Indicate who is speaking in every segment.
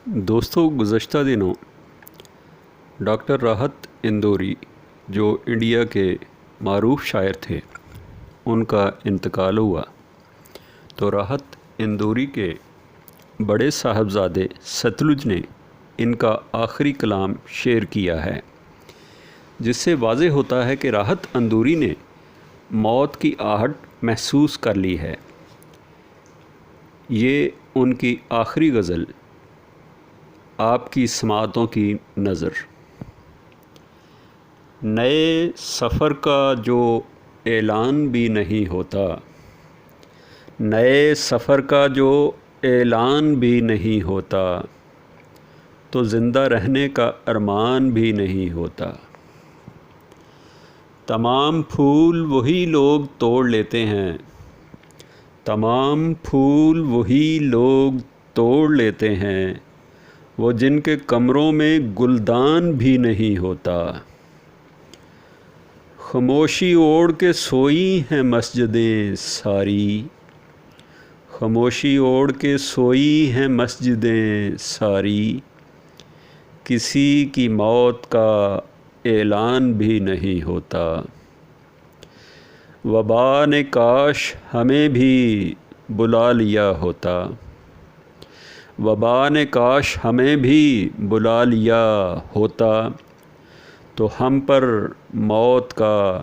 Speaker 1: دوستو، گزشتہ دنوں ڈاکٹر راحت اندوری جو انڈیا کے معروف شاعر تھے ان کا انتقال ہوا، تو راحت اندوری کے بڑے صاحبزادے ستلج نے ان کا آخری کلام شیئر کیا ہے، جس سے واضح ہوتا ہے کہ راحت اندوری نے موت کی آہٹ محسوس کر لی ہے۔ یہ ان کی آخری غزل آپ کی سماعتوں کی نظر۔ نئے سفر کا جو اعلان بھی نہیں ہوتا، نئے سفر کا جو اعلان بھی نہیں ہوتا، تو زندہ رہنے کا ارمان بھی نہیں ہوتا۔ تمام پھول وہی لوگ توڑ لیتے ہیں، تمام پھول وہی لوگ توڑ لیتے ہیں، وہ جن کے کمروں میں گلدان بھی نہیں ہوتا۔ خاموشی اوڑھ کے سوئی ہیں مسجدیں ساری، خاموشی اوڑھ کے سوئی ہیں مسجدیں ساری، کسی کی موت کا اعلان بھی نہیں ہوتا۔ وبا نے کاش ہمیں بھی بلا لیا ہوتا، وبا نے کاش ہمیں بھی بلا لیا ہوتا، تو ہم پر موت کا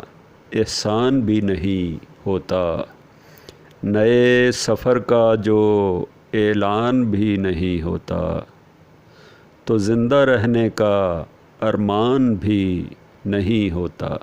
Speaker 1: احسان بھی نہیں ہوتا۔ نئے سفر کا جو اعلان بھی نہیں ہوتا، تو زندہ رہنے کا ارمان بھی نہیں ہوتا۔